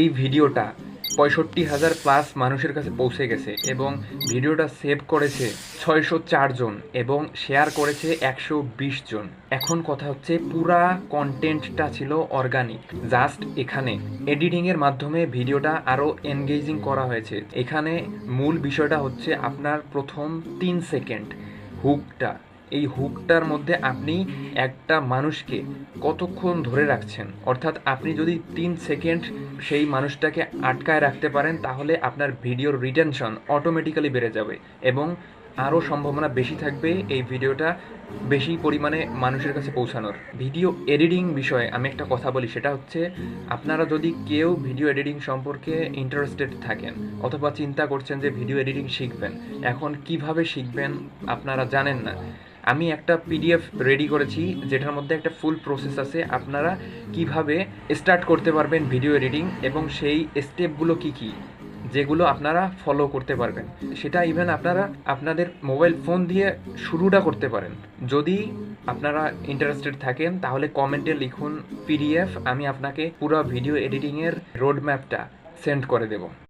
এই ভিডিওটা ৬৫,০০০ প্লাস মানুষের কাছে পৌঁছে গেছে এবং ভিডিওটা সেভ করেছে ৬০৪ জন এবং শেয়ার করেছে ১২০ জন। এখন কথা হচ্ছে পুরা কন্টেন্টটা ছিল অর্গানিক, জাস্ট এখানে এডিটিংয়ের মাধ্যমে ভিডিওটা আরও এনগেজিং করা হয়েছে। এখানে মূল বিষয়টা হচ্ছে আপনার প্রথম ৩ সেকেন্ড হুকটা, এই হুকটার মধ্যে আপনি একটা মানুষকে কতক্ষণ ধরে রাখছেন, অর্থাৎ আপনি যদি ৩ সেকেন্ড সেই মানুষটাকে আটকায় রাখতে পারেন তাহলে আপনার ভিডিওর রিটেনশন অটোমেটিক্যালি বেড়ে যাবে এবং আরও সম্ভাবনা বেশি থাকবে এই ভিডিওটা বেশি পরিমাণে মানুষের কাছে পৌঁছানোর। ভিডিও এডিটিং বিষয়ে আমি একটা কথা বলি, সেটা হচ্ছে আপনারা যদি কেউ ভিডিও এডিটিং সম্পর্কে ইন্টারেস্টেড থাকেন অথবা চিন্তা করছেন যে ভিডিও এডিটিং শিখবেন, এখন কিভাবে শিখবেন আপনারা জানেন না, আমি একটা পিডিএফ রেডি করেছি যেটার মধ্যে একটা ফুল প্রসেস আছে আপনারা কিভাবে স্টার্ট করতে পারবেন ভিডিও এডিটিং এবং সেই স্টেপগুলো কি কি যেগুলো আপনারা ফলো করতে পারবেন, সেটা ইভেন আপনারা আপনাদের মোবাইল ফোন দিয়ে শুরুটা করতে পারেন। যদি আপনারা ইন্টারেস্টেড থাকেন তাহলে কমেন্টে লিখুন পিডিএফ, আমি আপনাকে পুরো ভিডিও এডিটিংয়ের রোড ম্যাপটা সেন্ড করে দেব।